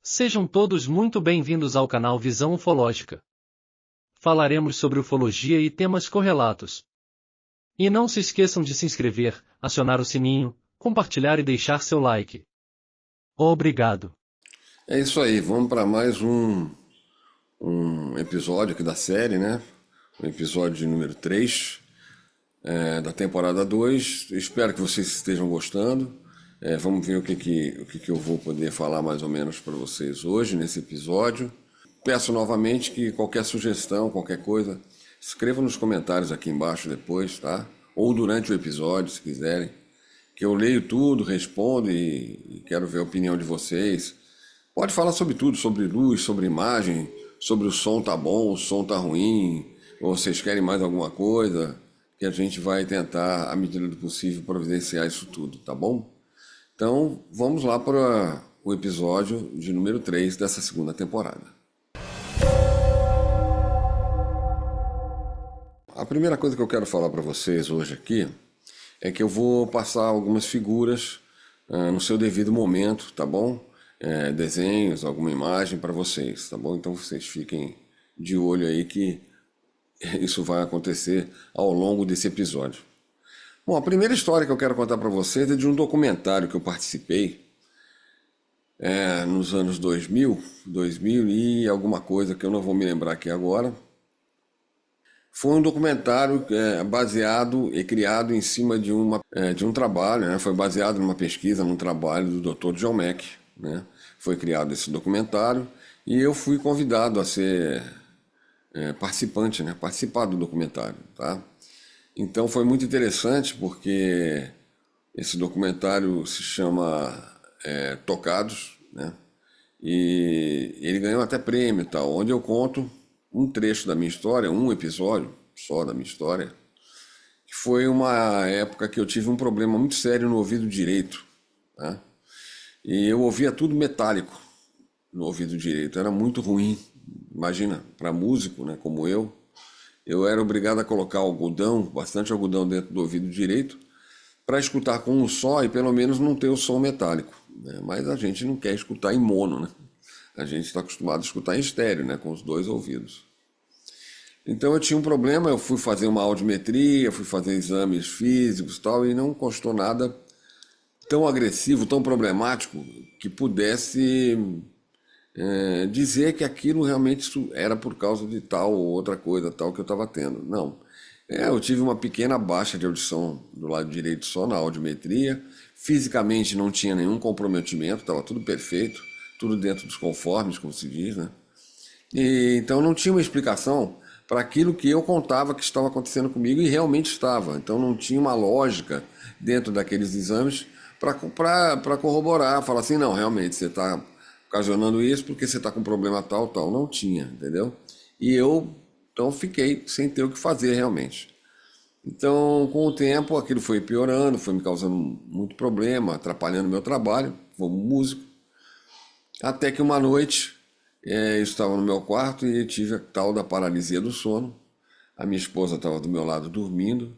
Sejam todos muito bem-vindos ao canal Visão Ufológica. Falaremos sobre ufologia e temas correlatos. E não se esqueçam de se inscrever, acionar o sininho, compartilhar e deixar seu like. Obrigado. É isso aí, vamos para mais um episódio aqui da série, né? O episódio número 3 da temporada 2. Espero que vocês estejam gostando. Vamos ver o que eu vou poder falar mais ou menos para vocês hoje nesse episódio. Peço novamente que qualquer sugestão, qualquer coisa, escreva nos comentários aqui embaixo depois, tá? Ou durante o episódio, se quiserem, que eu leio tudo, respondo e quero ver a opinião de vocês. Pode falar sobre tudo, sobre luz, sobre imagem, sobre o som tá bom, o som tá ruim, ou vocês querem mais alguma coisa, que a gente vai tentar, à medida do possível, providenciar isso tudo, tá bom? Então, vamos lá para o episódio de número 3 dessa segunda temporada. A primeira coisa que eu quero falar para vocês hoje aqui é que eu vou passar algumas figuras no seu devido momento, tá bom? Desenhos, alguma imagem para vocês, tá bom? Então vocês fiquem de olho aí que isso vai acontecer ao longo desse episódio. Bom, a primeira história que eu quero contar para vocês é de um documentário que eu participei nos anos 2000 e alguma coisa que eu não vou me lembrar aqui agora. Foi um documentário baseado e criado em cima de um trabalho, né? Foi baseado numa pesquisa, num trabalho do Dr. John Mack, né? Foi criado esse documentário e eu fui convidado a ser participante, né? Participar do documentário, tá? Então foi muito interessante porque esse documentário se chama Tocados, né? E ele ganhou até prêmio e tal, onde eu conto um trecho da minha história, um episódio só da minha história, que foi uma época que eu tive um problema muito sério no ouvido direito, tá? E eu ouvia tudo metálico no ouvido direito, era muito ruim. Imagina, para músico, né, como eu era obrigado a colocar algodão, bastante algodão dentro do ouvido direito, para escutar com um só e pelo menos não ter o som metálico, né? Mas a gente não quer escutar em mono, né? A gente está acostumado a escutar em estéreo, né, com os dois ouvidos. Então eu tinha um problema, eu fui fazer uma audiometria, fui fazer exames físicos e tal, e não constou nada tão agressivo, tão problemático, que pudesse dizer que aquilo realmente era por causa de tal ou outra coisa, tal que eu estava tendo. Não. Eu tive uma pequena baixa de audição do lado direito só na audiometria, fisicamente não tinha nenhum comprometimento, estava tudo perfeito, tudo dentro dos conformes, como se diz, né? E, então não tinha uma explicação para aquilo que eu contava que estava acontecendo comigo e realmente estava. Então não tinha uma lógica dentro daqueles exames para corroborar, falar assim, não, realmente você está ocasionando isso porque você está com problema tal, tal. Não tinha, entendeu? E eu, então, fiquei sem ter o que fazer realmente. Então, com o tempo, aquilo foi piorando, foi me causando muito problema, atrapalhando meu trabalho como músico. Até que uma noite, eu estava no meu quarto e tive a tal da paralisia do sono. A minha esposa estava do meu lado dormindo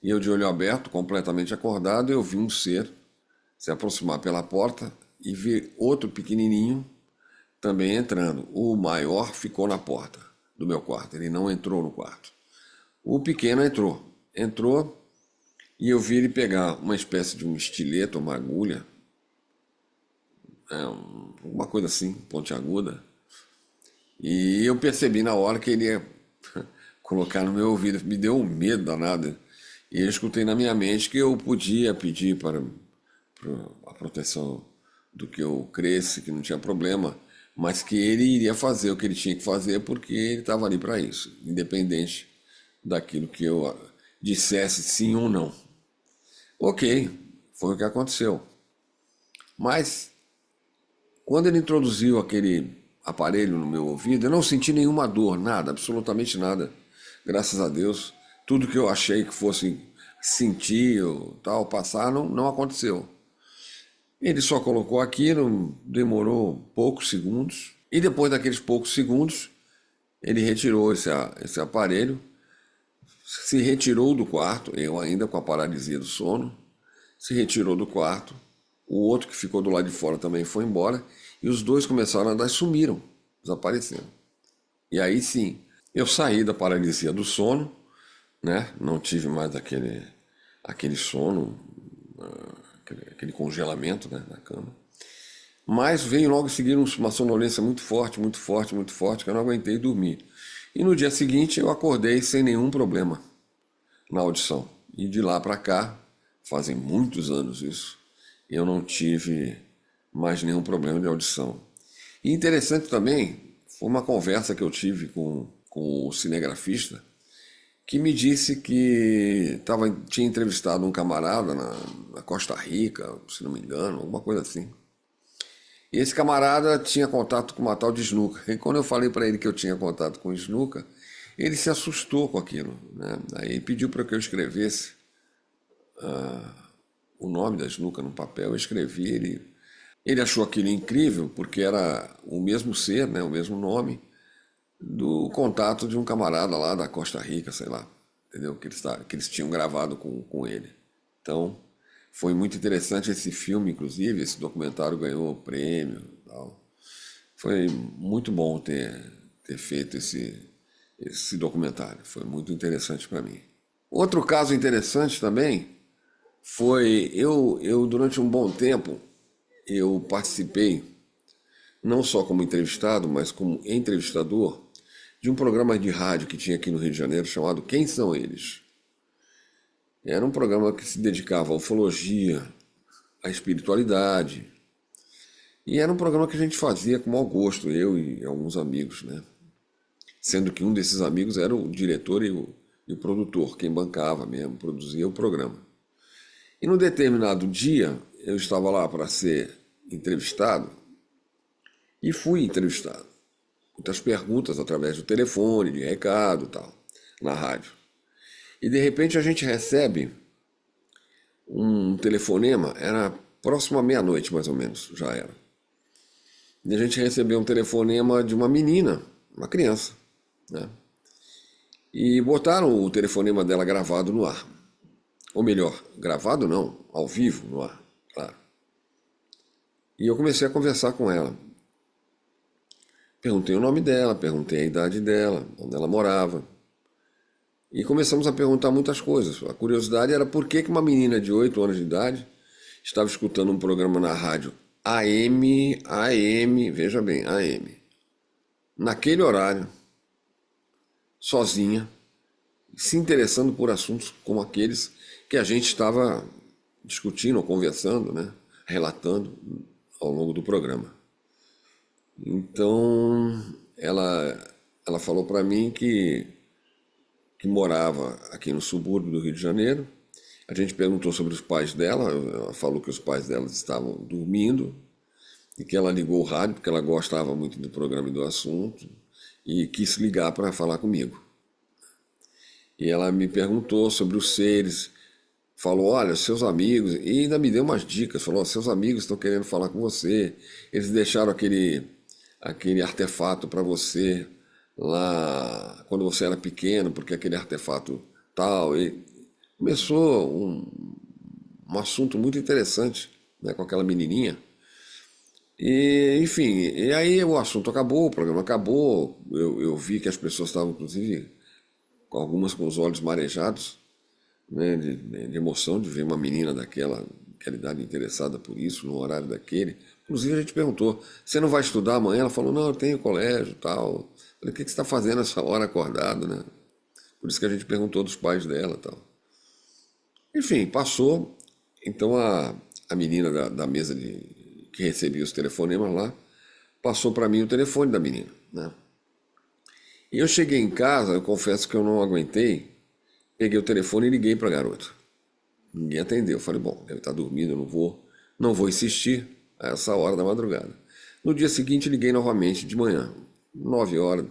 e eu de olho aberto, completamente acordado, eu vi um ser se aproximar pela porta e vi outro pequenininho também entrando. O maior ficou na porta do meu quarto, ele não entrou no quarto. O pequeno entrou e eu vi ele pegar uma espécie de um estilete, uma agulha, uma coisa assim, pontiaguda. E eu percebi na hora que ele ia colocar no meu ouvido, me deu um medo danado. E eu escutei na minha mente que eu podia pedir para a proteção do que eu cresce, que não tinha problema, mas que ele iria fazer o que ele tinha que fazer porque ele estava ali para isso, independente daquilo que eu dissesse sim ou não. Ok, foi o que aconteceu. Mas quando ele introduziu aquele aparelho no meu ouvido, eu não senti nenhuma dor, nada, absolutamente nada. Graças a Deus, tudo que eu achei que fosse sentir ou tal, passar, não aconteceu. Ele só colocou aquilo, demorou poucos segundos, e depois daqueles poucos segundos, ele retirou esse aparelho, se retirou do quarto, eu ainda com a paralisia do sono, se retirou do quarto, o outro que ficou do lado de fora também foi embora, E os dois começaram a andar e sumiram, desapareceram. E aí sim, eu saí da paralisia do sono, né? Não tive mais aquele sono, aquele congelamento, né, na cama. Mas veio logo em seguida uma sonolência muito forte, muito forte, muito forte, que eu não aguentei dormir. E no dia seguinte eu acordei sem nenhum problema na audição. E de lá para cá, fazem muitos anos isso, eu não tive mais nenhum problema de audição. E interessante também, foi uma conversa que eu tive com o cinegrafista, que me disse que tinha entrevistado um camarada na Costa Rica, se não me engano, alguma coisa assim. E esse camarada tinha contato com uma tal de Snuka. E quando eu falei para ele que eu tinha contato com Snuka, ele se assustou com aquilo, né? Aí pediu para que eu escrevesse o nome da Snuka no papel. Eu escrevi, ele achou aquilo incrível, porque era o mesmo ser, né? O mesmo nome, do contato de um camarada lá da Costa Rica, sei lá, entendeu? Que eles tinham gravado com ele. Então, foi muito interessante esse filme, inclusive, esse documentário ganhou prêmio e tal. Foi muito bom ter feito esse documentário, foi muito interessante para mim. Outro caso interessante também foi, eu durante um bom tempo, eu participei, não só como entrevistado, mas como entrevistador, de um programa de rádio que tinha aqui no Rio de Janeiro chamado Quem São Eles? Era um programa que se dedicava à ufologia, à espiritualidade. E era um programa que a gente fazia com mau gosto, eu e alguns amigos, né? Sendo que um desses amigos era o diretor e o produtor, quem bancava mesmo, produzia o programa. E num determinado dia, eu estava lá para ser entrevistado e fui entrevistado. Muitas perguntas através do telefone, de recado e tal, na rádio. E de repente a gente recebe um telefonema, era próximo à meia-noite mais ou menos, já era. E a gente recebeu um telefonema de uma menina, uma criança, né? E botaram o telefonema dela gravado no ar. Ou melhor, gravado não, ao vivo no ar, claro. E eu comecei a conversar com ela. Perguntei o nome dela, perguntei a idade dela, onde ela morava. E começamos a perguntar muitas coisas. A curiosidade era por que uma menina de 8 anos de idade estava escutando um programa na rádio AM, veja bem, AM, naquele horário, sozinha, se interessando por assuntos como aqueles que a gente estava discutindo ou conversando, né, relatando ao longo do programa. Então, ela falou para mim que morava aqui no subúrbio do Rio de Janeiro. A gente perguntou sobre os pais dela, ela falou que os pais dela estavam dormindo e que ela ligou o rádio porque ela gostava muito do programa e do assunto e quis ligar para falar comigo. E ela me perguntou sobre os seres, falou, olha, seus amigos, e ainda me deu umas dicas, falou, seus amigos estão querendo falar com você, eles deixaram aquele artefato para você lá quando você era pequeno, porque aquele artefato tal, e começou um assunto muito interessante, né, com aquela menininha. E, enfim, e aí o assunto acabou, o programa acabou, eu vi que as pessoas estavam, inclusive, algumas com os olhos marejados, né, de emoção de ver uma menina daquela idade interessada por isso, no horário daquele. Inclusive a gente perguntou, você não vai estudar amanhã? Ela falou, não, eu tenho colégio e tal. Falei, o que você está fazendo essa hora acordado, né? Por isso que a gente perguntou dos pais dela e tal. Enfim, passou. Então a menina da mesa que recebia os telefonemas lá, passou para mim o telefone da menina, né? E eu cheguei em casa, eu confesso que eu não aguentei, peguei o telefone e liguei para a garota. Ninguém atendeu. Eu falei, bom, deve estar dormindo, eu não vou insistir a essa hora da madrugada. No dia seguinte, liguei novamente de manhã, 9 horas,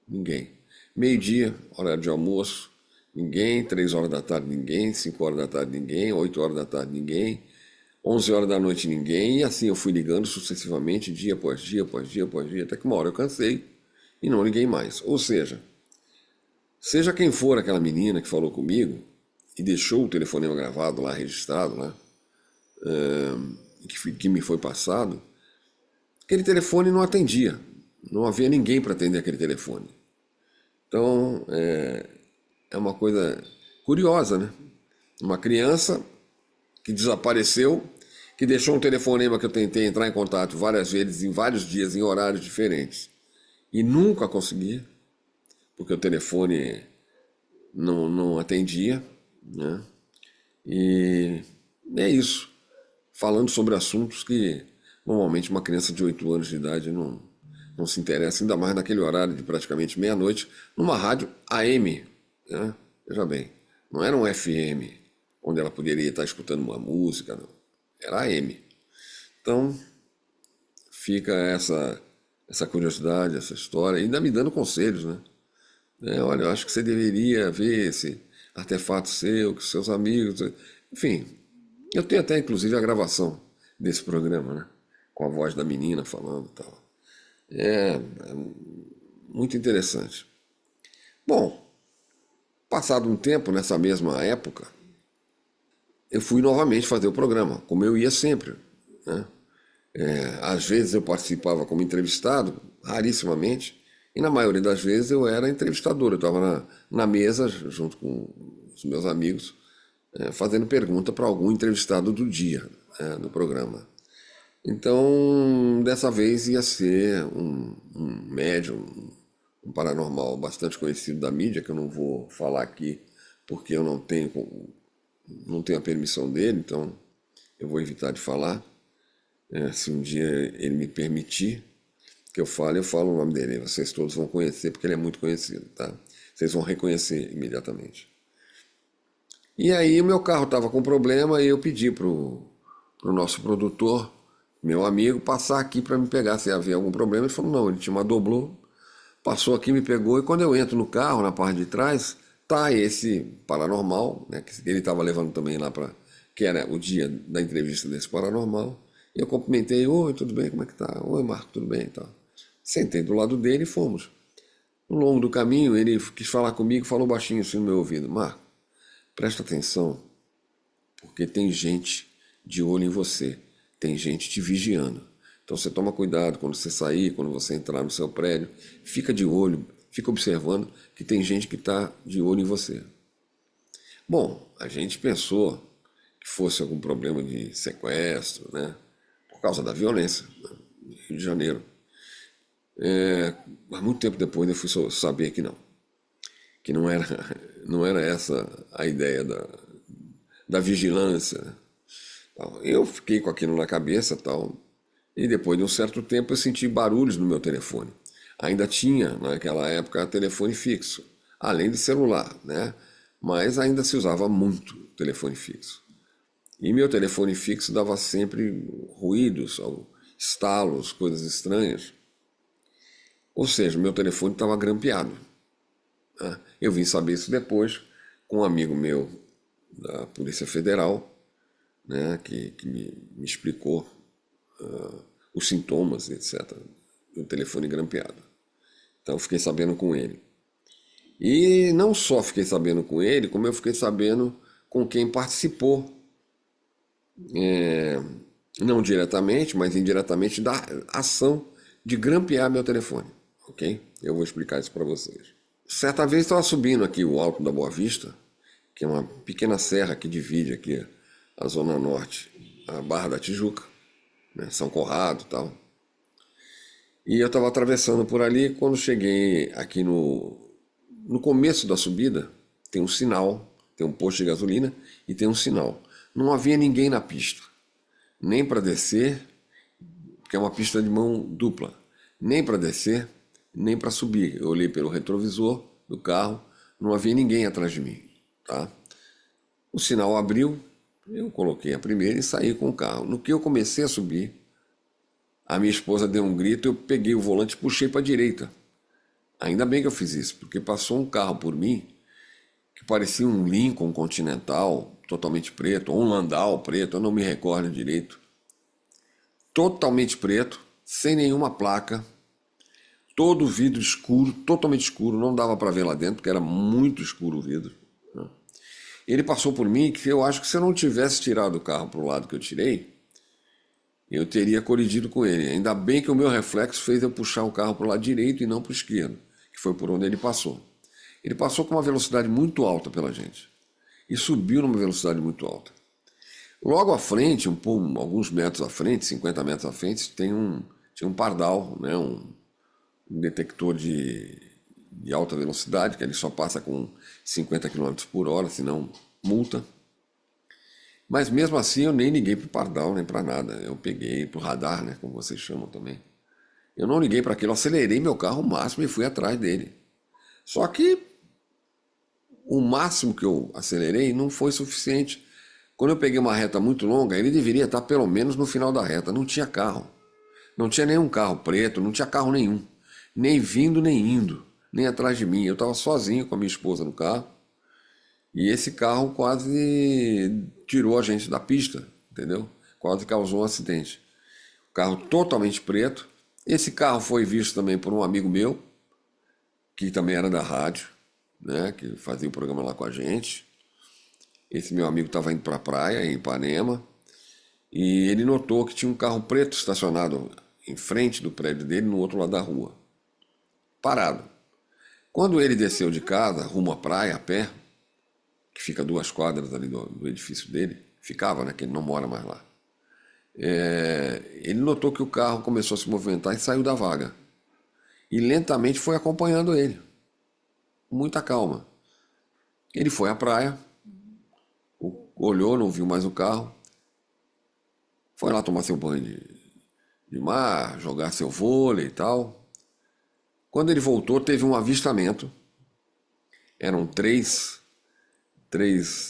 ninguém. Meio-dia, horário de almoço, ninguém. 3 horas da tarde, ninguém. 5 horas da tarde, ninguém. 8 horas da tarde, ninguém. 11 horas da noite, ninguém. E assim eu fui ligando sucessivamente, dia após dia, após dia, após dia, até que uma hora eu cansei e não liguei mais. Ou seja quem for aquela menina que falou comigo e deixou o telefonema gravado lá, registrado lá, que me foi passado, aquele telefone não atendia. Não havia ninguém para atender aquele telefone. Então, é uma coisa curiosa, né? Uma criança que desapareceu, que deixou um telefonema que eu tentei entrar em contato várias vezes, em vários dias, em horários diferentes. E nunca consegui, porque o telefone não atendia, né? E é isso. Falando sobre assuntos que normalmente uma criança de 8 anos de idade não se interessa, ainda mais naquele horário de praticamente meia-noite, numa rádio AM, né? Veja bem, não era um FM, onde ela poderia estar escutando uma música, não. Era AM. Então, fica essa curiosidade, essa história, ainda me dando conselhos, né? Olha, eu acho que você deveria ver esse artefato seu, com seus amigos. Enfim, eu tenho até inclusive a gravação desse programa, né? Com a voz da menina falando e tal. É muito interessante. Bom, passado um tempo, nessa mesma época, eu fui novamente fazer o programa, como eu ia sempre, né? Às vezes eu participava como entrevistado, rarissimamente, e na maioria das vezes eu era entrevistador. Eu estava na mesa, junto com os meus amigos, fazendo pergunta para algum entrevistado do dia, no programa. Então, dessa vez ia ser um médium, um paranormal bastante conhecido da mídia, que eu não vou falar aqui porque eu não tenho a permissão dele, então eu vou evitar de falar. Se um dia ele me permitir que eu falo o nome dele. Vocês todos vão conhecer, porque ele é muito conhecido, tá? Vocês vão reconhecer imediatamente. E aí o meu carro estava com problema e eu pedi pro nosso produtor, meu amigo, passar aqui para me pegar se havia algum problema. Ele falou, não, ele tinha uma doblô, passou aqui, me pegou, e quando eu entro no carro, na parte de trás, tá esse paranormal, né, que ele estava levando também lá para, que era o dia da entrevista desse paranormal. E eu cumprimentei, oi, tudo bem, como é que tá? Oi, Marco, tudo bem e tal. Sentei do lado dele e fomos. Ao longo do caminho, ele quis falar comigo, falou baixinho assim no meu ouvido, Marco, presta atenção, porque tem gente de olho em você, tem gente te vigiando. Então você toma cuidado quando você sair, quando você entrar no seu prédio, fica de olho, fica observando que tem gente que está de olho em você. Bom, a gente pensou que fosse algum problema de sequestro, né? Por causa da violência, no Rio de Janeiro. Mas muito tempo depois eu fui saber que não era essa a ideia da vigilância, né? Eu fiquei com aquilo na cabeça, tal, e depois de um certo tempo eu senti barulhos no meu telefone. Ainda tinha, naquela época, telefone fixo, além de celular, né? Mas ainda se usava muito telefone fixo. E meu telefone fixo dava sempre ruídos, estalos, coisas estranhas. Ou seja, meu telefone estava grampeado, né? Eu vim saber isso depois com um amigo meu da Polícia Federal, né, que me explicou os sintomas, etc., do telefone grampeado. Então, eu fiquei sabendo com ele. E não só fiquei sabendo com ele, como eu fiquei sabendo com quem participou, não diretamente, mas indiretamente, da ação de grampear meu telefone, ok? Eu vou explicar isso para vocês. Certa vez estava subindo aqui o Alto da Boa Vista, que é uma pequena serra que divide aqui a Zona Norte, a Barra da Tijuca, né, São Conrado e tal. E eu estava atravessando por ali, quando cheguei aqui no começo da subida, tem um sinal, tem um posto de gasolina e tem um sinal. Não havia ninguém na pista, nem para descer, porque é uma pista de mão dupla, nem para descer, nem para subir. Eu olhei pelo retrovisor do carro, não havia ninguém atrás de mim, tá? O sinal abriu, eu coloquei a primeira e saí com o carro. No que eu comecei a subir, a minha esposa deu um grito, eu peguei o volante e puxei para a direita. Ainda bem que eu fiz isso, porque passou um carro por mim que parecia um Lincoln Continental, totalmente preto, ou um Landau preto, eu não me recordo direito. Totalmente preto, sem nenhuma placa, todo o vidro escuro, totalmente escuro, não dava para ver lá dentro, porque era muito escuro o vidro, né? Ele passou por mim, que eu acho que se eu não tivesse tirado o carro para o lado que eu tirei, eu teria colidido com ele. Ainda bem que o meu reflexo fez eu puxar o carro para o lado direito e não para o esquerdo, que foi por onde ele passou. Ele passou com uma velocidade muito alta pela gente e subiu numa velocidade muito alta. Logo à frente, alguns metros à frente, 50 metros à frente, tinha um pardal, né, um detector de alta velocidade, que ele só passa com 50 km por hora, senão multa. Mas mesmo assim eu nem liguei para o pardal, nem para nada. Eu peguei para o radar, né, como vocês chamam também. Eu não liguei para aquilo, acelerei meu carro ao máximo e fui atrás dele. Só que o máximo que eu acelerei não foi suficiente. Quando eu peguei uma reta muito longa, ele deveria estar pelo menos no final da reta. Não tinha carro. Não tinha nenhum carro preto, não tinha carro nenhum. Nem vindo, nem indo, nem atrás de mim. Eu estava sozinho com a minha esposa no carro. E esse carro quase tirou a gente da pista, entendeu? Quase causou um acidente. O carro totalmente preto. Esse carro foi visto também por um amigo meu, que também era da rádio, né? Que fazia o programa lá com a gente. Esse meu amigo estava indo para a praia, em Ipanema, e ele notou que tinha um carro preto estacionado em frente do prédio dele, no outro lado da rua, parado. Quando ele desceu de casa, rumo à praia, a pé, que fica 2 quadras ali do edifício dele, ficava, né, que ele não mora mais lá, ele notou que o carro começou a se movimentar e saiu da vaga. E lentamente foi acompanhando ele, com muita calma. Ele foi à praia, olhou, não viu mais o carro, foi lá tomar seu banho de mar, jogar seu vôlei e tal. Quando ele voltou, teve um avistamento. Eram três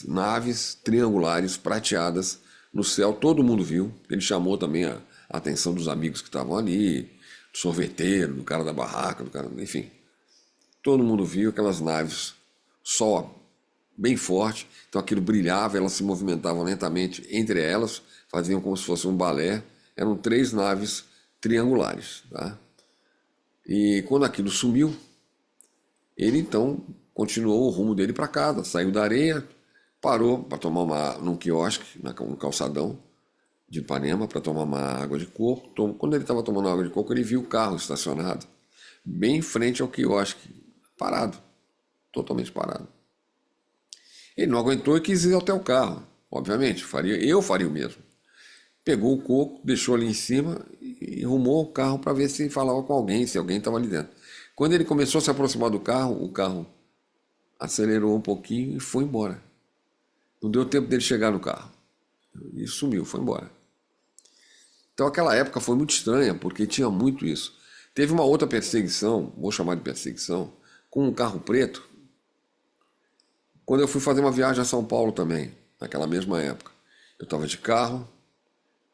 naves triangulares prateadas no céu, todo mundo viu. Ele chamou também a atenção dos amigos que estavam ali, do sorveteiro, do cara da barraca, do cara, enfim. Todo mundo viu aquelas naves, sol bem forte, então aquilo brilhava, elas se movimentavam lentamente entre elas, faziam como se fosse um balé. Eram 3 naves triangulares, tá? E quando aquilo sumiu, ele então continuou o rumo dele para casa, saiu da areia, parou para tomar num quiosque, no calçadão de Ipanema, para tomar uma água de coco. Quando ele estava tomando água de coco, ele viu o carro estacionado bem em frente ao quiosque, parado, totalmente parado. Ele não aguentou e quis ir até o carro, obviamente, eu faria o mesmo. Pegou o coco, deixou ali em cima e rumou o carro para ver se falava com alguém, se alguém estava ali dentro. Quando ele começou a se aproximar do carro, o carro acelerou um pouquinho e foi embora. Não deu tempo dele chegar no carro. E sumiu, foi embora. Então aquela época foi muito estranha, porque tinha muito isso. Teve uma outra perseguição, vou chamar de perseguição, com um carro preto, quando eu fui fazer uma viagem a São Paulo também, naquela mesma época. Eu estava de carro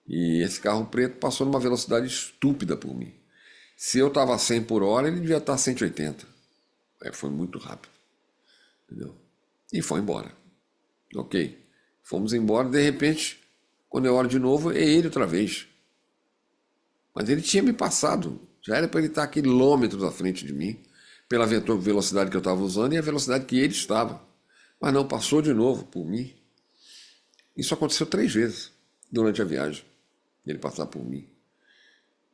e esse carro preto passou numa velocidade estúpida por mim. Se eu estava a 100 por hora, ele devia estar a 180. Foi muito rápido. Entendeu? E foi embora. Ok. Fomos embora, de repente, quando eu olho de novo, é ele outra vez. Mas ele tinha me passado. Já era para ele estar a quilômetros à frente de mim, pela velocidade que eu estava usando e a velocidade que ele estava. Mas não, passou de novo por mim. Isso aconteceu 3 vezes durante a viagem, ele passar por mim.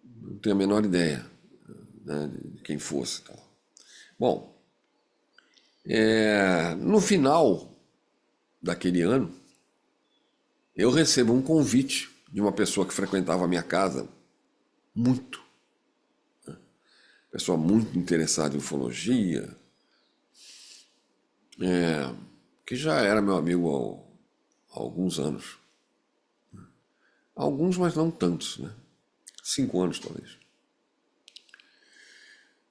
Não tenho a menor ideia, né, de quem fosse. Tal. Bom, no final daquele ano, eu recebo um convite de uma pessoa que frequentava a minha casa muito. Né? Pessoa muito interessada em ufologia, que já era meu amigo há alguns anos. Alguns, mas não tantos, né? 5 anos, talvez.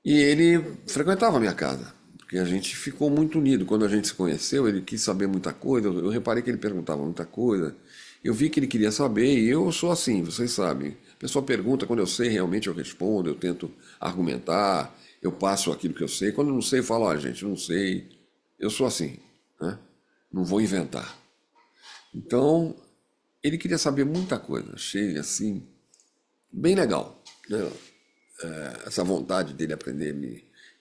E ele frequentava a minha casa, porque a gente ficou muito unido. Quando a gente se conheceu, ele quis saber muita coisa. Eu reparei que ele perguntava muita coisa. Eu vi que ele queria saber e eu sou assim, vocês sabem. A pessoa pergunta, quando eu sei, realmente eu respondo, eu tento argumentar, eu passo aquilo que eu sei. Quando eu não sei, eu falo, gente, não sei. Eu sou assim, né? Não vou inventar. Então, ele queria saber muita coisa. Achei, assim, bem legal, né? Essa vontade dele aprender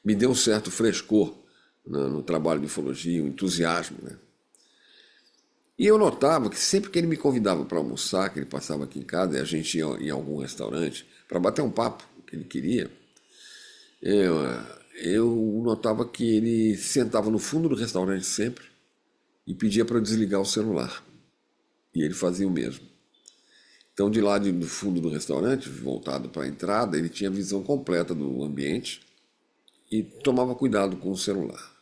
me deu um certo frescor no trabalho de ufologia, um entusiasmo, né? E eu notava que sempre que ele me convidava para almoçar, que ele passava aqui em casa, e a gente ia em algum restaurante para bater um papo que ele queria, eu, eu notava que ele sentava no fundo do restaurante sempre e pedia para eu desligar o celular. E ele fazia o mesmo. Então, de lá do fundo do restaurante, voltado para a entrada, ele tinha visão completa do ambiente e tomava cuidado com o celular.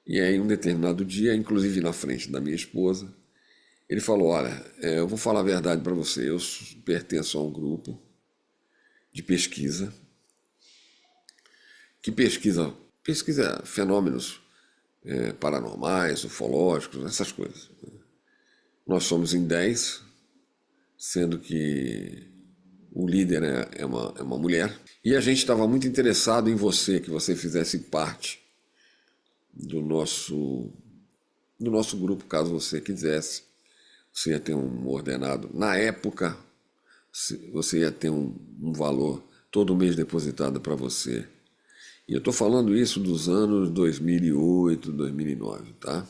E aí, um determinado dia, inclusive na frente da minha esposa, ele falou: Olha, eu vou falar a verdade para você, eu pertenço a um grupo de pesquisa que pesquisa fenômenos paranormais, ufológicos, essas coisas. Nós somos em 10, sendo que o líder é uma mulher. E a gente estava muito interessado em você, que você fizesse parte do nosso grupo, caso você quisesse. Você ia ter um ordenado. Na época, você ia ter um valor todo mês depositado para você. E eu estou falando isso dos anos 2008, 2009, tá?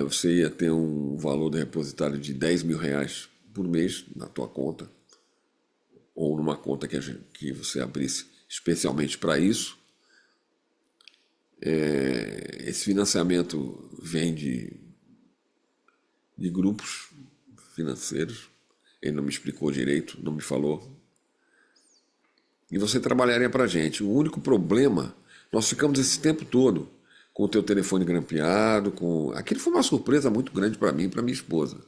Você ia ter um valor depositário de R$ 10.000 por mês na tua conta, ou numa conta que você abrisse especialmente para isso. Esse financiamento vem de grupos financeiros. Ele não me explicou direito, não me falou. E você trabalharia para a gente. O único problema, nós ficamos esse tempo todo com o teu telefone grampeado, aquilo foi uma surpresa muito grande para mim e para minha esposa.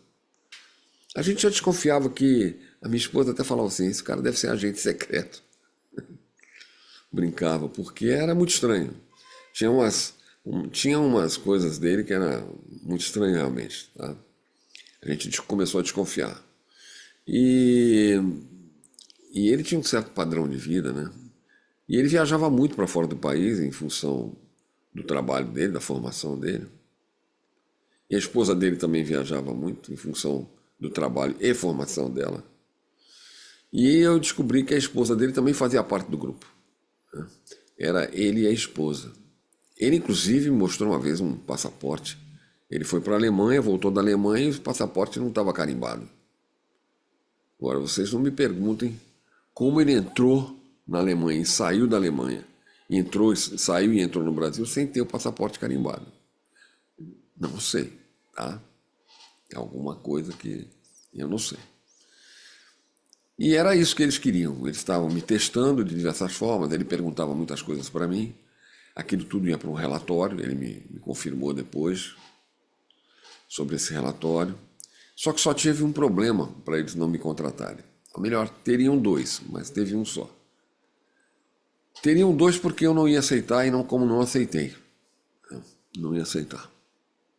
A gente já desconfiava que a minha esposa até falava assim: esse cara deve ser agente secreto. Brincava, porque era muito estranho. Tinha umas coisas dele que era muito estranho realmente, tá? A gente começou a desconfiar. E ele tinha um certo padrão de vida, né? E ele viajava muito para fora do país em função do trabalho dele, da formação dele. E a esposa dele também viajava muito em função do trabalho e formação dela. E eu descobri que a esposa dele também fazia parte do grupo, né? Era ele e a esposa. Ele, inclusive, me mostrou uma vez um passaporte. Ele foi para a Alemanha, voltou da Alemanha e o passaporte não estava carimbado. Agora, vocês não me perguntem como ele entrou na Alemanha e saiu da Alemanha. Saiu e entrou no Brasil sem ter o passaporte carimbado. Não sei, tá? É alguma coisa que eu não sei. E era isso que eles queriam. Eles estavam me testando de diversas formas. Ele perguntava muitas coisas para mim. Aquilo tudo ia para um relatório. Ele me confirmou depois sobre esse relatório. Só que só tive um problema para eles não me contratarem. Ou melhor, teriam 2, mas teve um só. Teriam 2 porque eu não ia aceitar e como não aceitei. Não ia aceitar.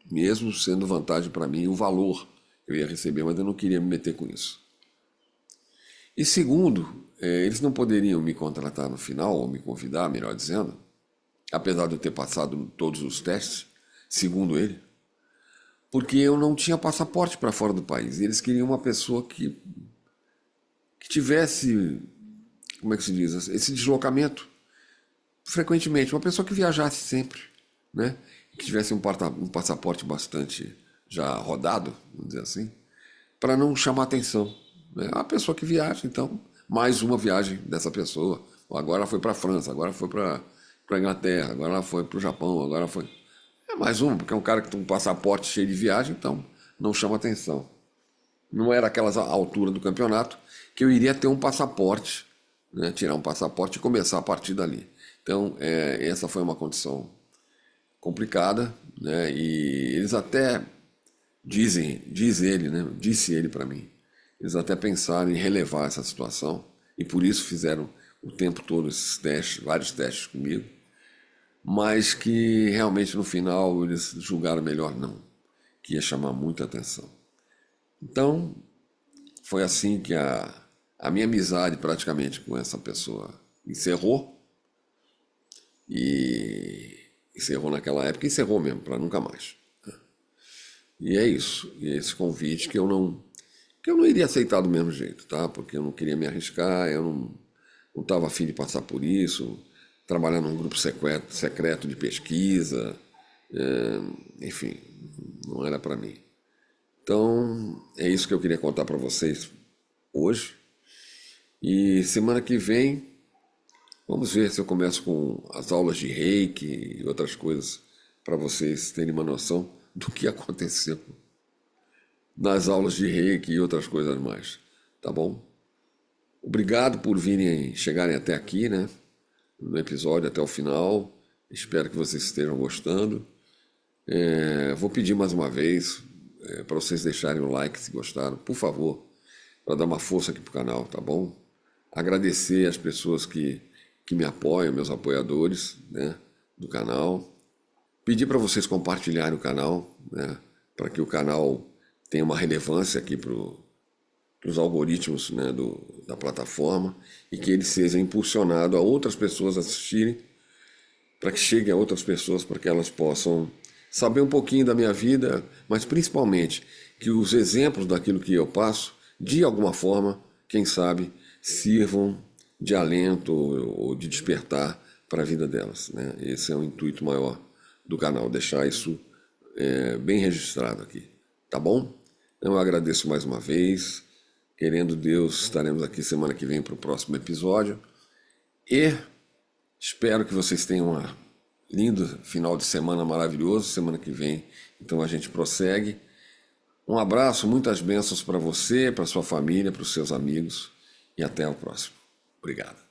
Mesmo sendo vantagem para mim o valor que eu ia receber, mas eu não queria me meter com isso. E segundo, eles não poderiam me contratar no final, ou me convidar, melhor dizendo, apesar de eu ter passado todos os testes, segundo ele, porque eu não tinha passaporte para fora do país. E eles queriam uma pessoa que tivesse, como é que se diz, esse deslocamento frequentemente, uma pessoa que viajasse sempre, né? Que tivesse um passaporte bastante já rodado, vamos dizer assim, para não chamar atenção. É uma pessoa que viaja, então, mais uma viagem dessa pessoa. Agora ela foi para a França, agora foi para a Inglaterra, agora ela foi para o Japão, agora foi... É mais uma, porque é um cara que tem um passaporte cheio de viagem, então não chama atenção. Não era aquelas alturas do campeonato que eu iria ter um passaporte, né, tirar um passaporte e começar a partir dali. Então, essa foi uma condição complicada, né, e eles até disse ele para mim, eles até pensaram em relevar essa situação e por isso fizeram o tempo todo esses testes, vários testes comigo, mas que realmente no final eles julgaram melhor não, que ia chamar muita atenção. Então, foi assim que a minha amizade praticamente com essa pessoa encerrou. E encerrou naquela época, encerrou mesmo, para nunca mais. E é isso. E é esse convite que eu não iria aceitar do mesmo jeito, tá? Porque eu não queria me arriscar, eu não estava afim de passar por isso, trabalhar num grupo secreto de pesquisa, enfim, não era para mim. Então, é isso que eu queria contar para vocês hoje. E semana que vem, vamos ver se eu começo com as aulas de Reiki e outras coisas, para vocês terem uma noção do que aconteceu nas aulas de Reiki e outras coisas mais, tá bom? Obrigado por chegarem até aqui, né? No episódio até o final. Espero que vocês estejam gostando. Vou pedir mais uma vez para vocês deixarem o like se gostaram, por favor, para dar uma força aqui pro canal, tá bom? Agradecer as pessoas que me apoiam, meus apoiadores, né, do canal. Pedir para vocês compartilharem o canal, né, para que o canal tenha uma relevância aqui para os algoritmos, né, da plataforma e que ele seja impulsionado a outras pessoas assistirem, para que chegue a outras pessoas, para que elas possam saber um pouquinho da minha vida, mas principalmente que os exemplos daquilo que eu passo, de alguma forma, quem sabe, sirvam de alento ou de despertar para a vida delas, né? Esse é o intuito maior do canal, deixar isso bem registrado aqui, tá bom? Então eu agradeço mais uma vez. Querendo Deus, estaremos aqui semana que vem para o próximo episódio. E espero que vocês tenham um lindo final de semana maravilhoso. Semana que vem, então a gente prossegue. Um abraço, muitas bênçãos para você, para sua família, para os seus amigos. E até o próximo. Obrigado.